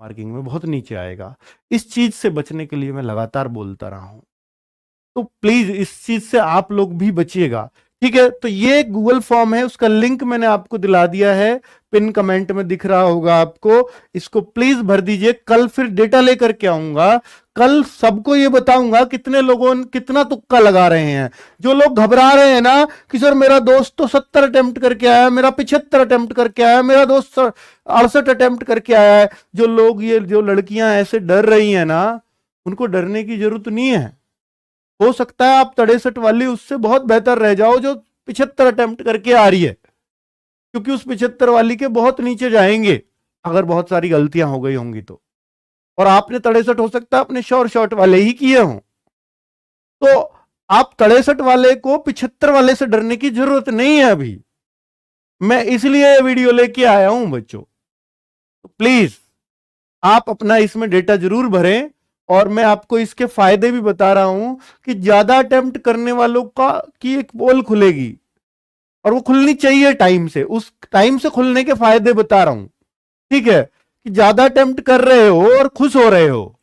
Marking में बहुत नीचे आएगा। इस चीज से बचने के लिए मैं लगातार बोलता रहा हूं, तो प्लीज इस चीज से आप लोग भी बचिएगा। ठीक है, तो ये गूगल फॉर्म है, उसका लिंक मैंने आपको दिला दिया है, पिन कमेंट में दिख रहा होगा आपको। इसको प्लीज भर दीजिए। कल फिर डेटा लेकर के आऊंगा, कल सबको ये बताऊंगा कितने लोगों ने कितना तुक्का लगा रहे हैं। जो लोग घबरा रहे हैं ना कि सर मेरा दोस्त तो 70 अटेम्प्ट करके आया, मेरा 75 अटेम्प्ट करके आया, मेरा दोस्त 68 अटेम्प्ट करके आया है, जो लोग ये जो लड़कियां ऐसे डर रही हैं ना, उनको डरने की जरूरत नहीं है। हो सकता है आप 63 वाली उससे बहुत बेहतर रह जाओ जो 75 अटेम्प्ट करके आ रही है, क्योंकि उस 75 वाली के बहुत नीचे जाएंगे अगर बहुत सारी गलतियां हो गई होंगी तो। और आपने 63 हो सकता है अपने श्योर शॉट वाले ही किए हों, तो आप 63 वाले को 75 वाले से डरने की जरूरत नहीं है अभी। मैं इसलिए वीडियो लेके आया हूं बच्चों, तो प्लीज आप अपना इसमें डेटा जरूर भरें। और मैं आपको इसके फायदे भी बता रहा हूं कि ज्यादा अटेम्प्ट करने वालों का की एक पोल खुलेगी, और वो खुलनी चाहिए टाइम से, उस टाइम से खुलने के फायदे बता रहा हूं। ठीक है, कि ज्यादा अटेम्प्ट कर रहे हो और खुश हो रहे हो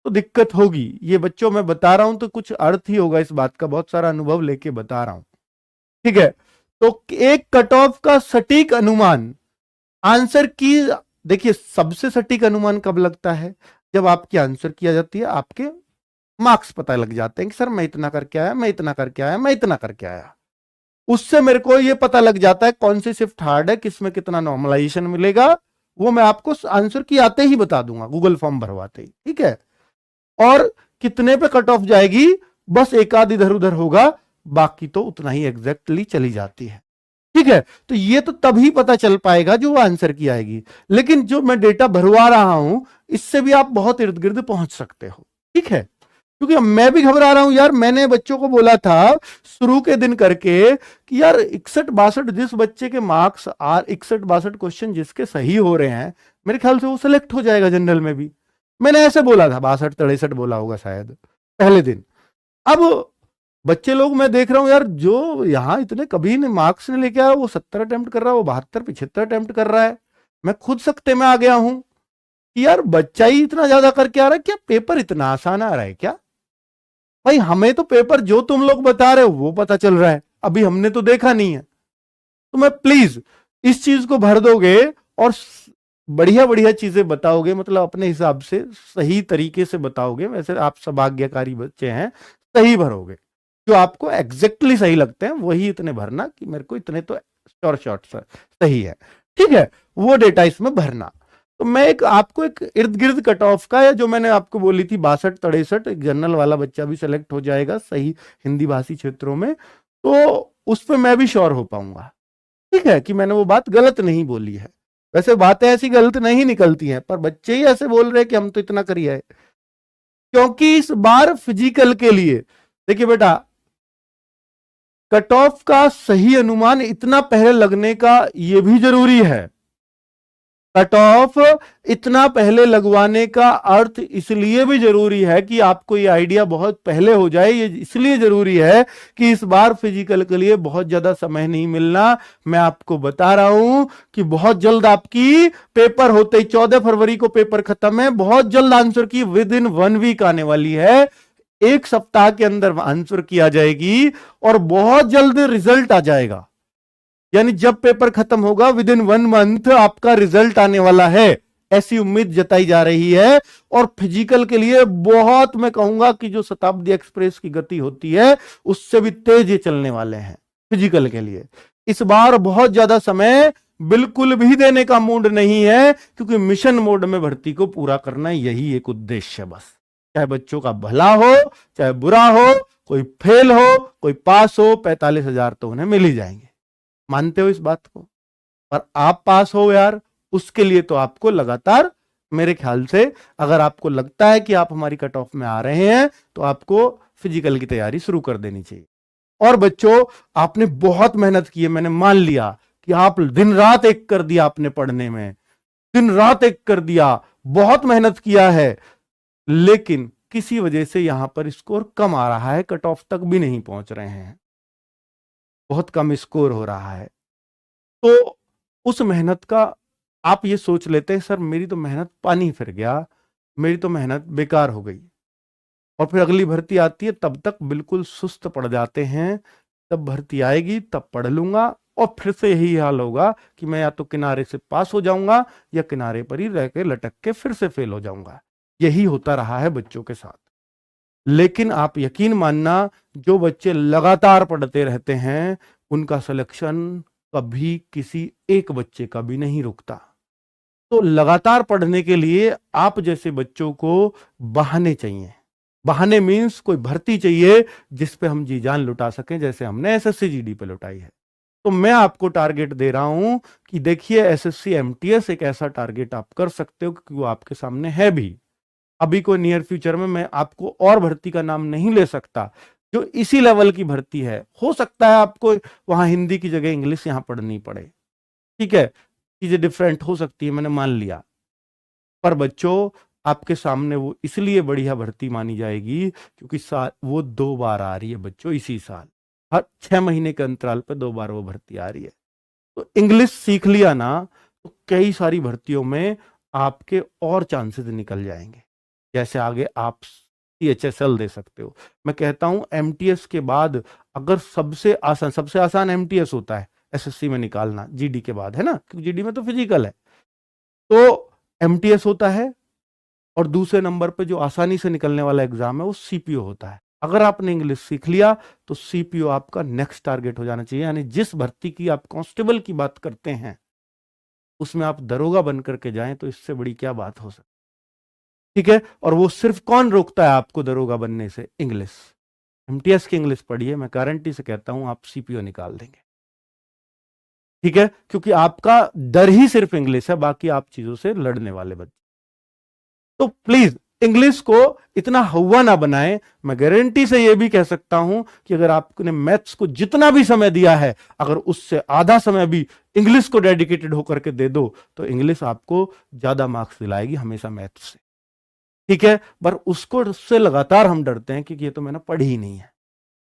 तो दिक्कत होगी। ये बच्चों मैं बता रहा हूं तो कुछ अर्थ ही होगा इस बात का, बहुत सारा अनुभव लेके बता रहा हूं। ठीक है, तो एक कट ऑफ का सटीक अनुमान आंसर की, देखिए सबसे सटीक अनुमान कब लगता है, जब आपकी आंसर किया जाती है, आपके मार्क्स पता लग जाते हैं कि सर मैं इतना करके आया, मैं इतना करके आया, मैं इतना करके आया। उससे मेरे को ये पता लग जाता है कौन सी शिफ्ट हार्ड है, किसमें कितना नॉर्मलाइजेशन मिलेगा, वो मैं आपको आंसर की आते ही बता दूंगा, गूगल फॉर्म भरवाते ही। ठीक है, और कितने पे कट ऑफ जाएगी, बस एक आध इधर उधर होगा, बाकी तो उतना ही एग्जैक्टली चली जाती है। ठीक है, तो ये तो तभी पता चल पाएगा जो वो आंसर की आएगी, लेकिन जो मैं डेटा भरवा रहा हूं इससे भी आप बहुत इर्द गिर्द पहुंच सकते हो। ठीक है, क्योंकि मैं भी घबरा रहा हूं यार। मैंने बच्चों को बोला था शुरू के दिन करके कि यार 61-62 जिस बच्चे के मार्क्स 61-62 क्वेश्चन जिसके सही हो रहे हैं, मेरे ख्याल से वो सिलेक्ट हो जाएगा जनरल में भी। मैंने ऐसे बोला था, 62-63 बोला होगा शायद पहले दिन। अब बच्चे लोग मैं देख रहा हूं यार, जो यहां इतने कभी ने मार्क्स नहीं लेके आया, वो 70 अटेम्प्ट कर रहा है, वो 72-75 अटेम्प्ट कर रहा है। मैं खुद सकते में आ गया हूं कि यार बच्चा ही इतना ज्यादा करके आ रहा है, क्या पेपर इतना आसान आ रहा है क्या? भाई हमें तो पेपर जो तुम लोग बता रहे हो वो पता चल रहा है, अभी हमने तो देखा नहीं है। तो मैं प्लीज इस चीज को भर दोगे और बढ़िया बढ़िया चीजें बताओगे, मतलब अपने हिसाब से सही तरीके से बताओगे। वैसे आप सब आज्ञाकारी बच्चे हैं, सही भरोगे, जो आपको एग्जैक्टली सही लगते हैं वही इतने भरना कि मेरे को इतने तो श्योर शॉट सही है। ठीक है, वो डेटा इसमें भरना। तो मैं एक आपको एक इर्द गिर्द कट ऑफ का, या जो मैंने आपको बोली थी 62-63, एक जनरल वाला बच्चा भी सेलेक्ट हो जाएगा सही हिंदी भाषी क्षेत्रों में, तो उस पर मैं भी श्योर हो पाऊंगा। ठीक है, कि मैंने वो बात गलत नहीं बोली है। वैसे बातें ऐसी गलत नहीं निकलती हैं, पर बच्चे ही ऐसे बोल रहे हैं कि हम तो इतना करिए है। क्योंकि इस बार फिजिकल के लिए देखिए बेटा, कट ऑफ का सही अनुमान इतना पहले लगने का यह भी जरूरी है। कट ऑफ इतना पहले लगवाने का अर्थ इसलिए भी जरूरी है कि आपको ये आइडिया बहुत पहले हो जाए। ये इसलिए जरूरी है कि इस बार फिजिकल के लिए बहुत ज्यादा समय नहीं मिलना। मैं आपको बता रहा हूं कि बहुत जल्द आपकी पेपर होते ही 14 फरवरी को पेपर खत्म है, बहुत जल्द आंसर की विद इन 1 वीक आने वाली है। एक सप्ताह के अंदर आंसर की आ जाएगी और बहुत जल्द रिजल्ट आ जाएगा। यानी जब पेपर खत्म होगा विद इन 1 मंथ आपका रिजल्ट आने वाला है, ऐसी उम्मीद जताई जा रही है। और फिजिकल के लिए बहुत, मैं कहूंगा कि जो शताब्दी एक्सप्रेस की गति होती है उससे भी तेज ये चलने वाले हैं फिजिकल के लिए। इस बार बहुत ज्यादा समय बिल्कुल भी देने का मूड नहीं है, क्योंकि मिशन मोड में भर्ती को पूरा करना यही एक उद्देश्य है बस। चाहे बच्चों का भला हो चाहे बुरा हो, कोई फेल हो कोई पास हो, 45,000 तो उन्हें मिल ही जाएंगे। मानते हो इस बात को? पर आप पास हो यार, उसके लिए तो आपको लगातार, मेरे ख्याल से अगर आपको लगता है कि आप हमारी कट ऑफ में आ रहे हैं तो आपको फिजिकल की तैयारी शुरू कर देनी चाहिए। और बच्चों, आपने बहुत मेहनत की है, मैंने मान लिया कि आप दिन रात एक कर दिया, आपने पढ़ने में दिन रात एक कर दिया, बहुत मेहनत किया है, लेकिन किसी वजह से यहां पर स्कोर कम आ रहा है, कट ऑफ तक भी नहीं पहुंच रहे हैं, बहुत कम स्कोर हो रहा है। तो उस मेहनत का आप ये सोच लेते हैं सर मेरी तो मेहनत पानी फिर गया, मेरी तो मेहनत बेकार हो गई, और फिर अगली भर्ती आती है तब तक बिल्कुल सुस्त पड़ जाते हैं। तब भर्ती आएगी तब पढ़ लूंगा, और फिर से यही हाल होगा कि मैं या तो किनारे से पास हो जाऊंगा या किनारे पर ही रह के लटक के फिर से फेल हो जाऊंगा। यही होता रहा है बच्चों के साथ। लेकिन आप यकीन मानना, जो बच्चे लगातार पढ़ते रहते हैं उनका सिलेक्शन कभी किसी एक बच्चे का भी नहीं रुकता। तो लगातार पढ़ने के लिए आप जैसे बच्चों को बहाने चाहिए। बहाने मीन्स कोई भर्ती चाहिए जिस पे हम जी जान लुटा सकें, जैसे हमने एसएससी जीडी पे लुटाई है। तो मैं आपको टारगेट दे रहा हूं कि देखिए एसएससी एमटीएस एक ऐसा टारगेट आप कर सकते हो क्योंकि वो आपके सामने है भी। अभी कोई नियर फ्यूचर में मैं आपको और भर्ती का नाम नहीं ले सकता जो इसी लेवल की भर्ती है। हो सकता है आपको वहां हिंदी की जगह इंग्लिश यहां पढ़नी पड़े, ठीक है, चीजें डिफरेंट हो सकती है, मैंने मान लिया। पर बच्चों आपके सामने वो इसलिए बढ़िया भर्ती मानी जाएगी क्योंकि वो 2 बार आ रही है बच्चों, इसी साल हर 6 महीने के अंतराल पे 2 बार वो भर्ती आ रही है। तो इंग्लिश सीख लिया ना तो कई सारी भर्तियों में आपके और चांसेस निकल जाएंगे। जैसे आगे आप CHSL दे सकते हो। मैं कहता हूं एमटीएस के बाद अगर सबसे आसान एमटीएस होता है एसएससी में निकालना जीडी के बाद, है ना, क्योंकि जीडी में तो फिजिकल है। तो एमटीएस होता है, और दूसरे नंबर पे जो आसानी से निकलने वाला एग्जाम है वो सीपीओ होता है। अगर आपने इंग्लिश सीख लिया तो सीपीओ आपका नेक्स्ट टारगेट हो जाना चाहिए। यानी जिस भर्ती की आप कांस्टेबल की बात करते हैं उसमें आप दरोगा बन करके जाएं तो इससे बड़ी क्या बात हो सकती, ठीक है। और वो सिर्फ कौन रोकता है आपको दरोगा बनने से? इंग्लिश। एमटीएस की इंग्लिश पढ़िए, मैं गारंटी से कहता हूं आप सीपीओ निकाल देंगे, ठीक है, क्योंकि आपका डर ही सिर्फ इंग्लिश है, बाकी आप चीजों से लड़ने वाले बच्चे। तो प्लीज इंग्लिश को इतना हवा ना बनाएं। मैं गारंटी से यह भी कह सकता हूं कि अगर आपने मैथ्स को जितना भी समय दिया है, अगर उससे आधा समय भी इंग्लिश को डेडिकेटेड होकर के दे दो तो इंग्लिश आपको ज्यादा मार्क्स दिलाएगी हमेशा मैथ्स से, ठीक है। पर उससे लगातार हम डरते हैं कि ये तो मैंने पढ़ी ही नहीं है,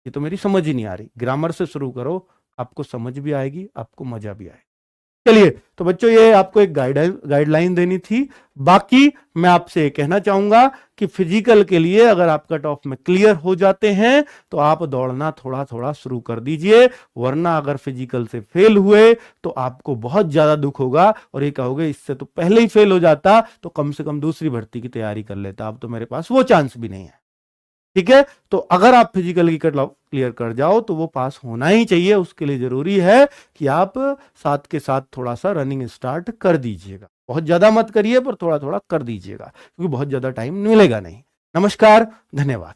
ये तो मेरी समझ ही नहीं आ रही। ग्रामर से शुरू करो, आपको समझ भी आएगी, आपको मजा भी आएगा। चलिए, तो बच्चों ये आपको एक गाइडलाइन देनी थी। बाकी मैं आपसे कहना चाहूंगा कि फिजिकल के लिए अगर आप कट ऑफ में क्लियर हो जाते हैं तो आप दौड़ना थोड़ा थोड़ा शुरू कर दीजिए, वरना अगर फिजिकल से फेल हुए तो आपको बहुत ज्यादा दुख होगा और ये कहोगे इससे तो पहले ही फेल हो जाता तो कम से कम दूसरी भर्ती की तैयारी कर लेता, अब तो मेरे पास वो चांस भी नहीं है, ठीक है। तो अगर आप फिजिकल की कट क्लियर कर जाओ तो वो पास होना ही चाहिए। उसके लिए जरूरी है कि आप साथ के साथ थोड़ा सा रनिंग स्टार्ट कर दीजिएगा। बहुत ज्यादा मत करिए पर थोड़ा थोड़ा कर दीजिएगा क्योंकि बहुत ज्यादा टाइम मिलेगा नहीं। नमस्कार, धन्यवाद।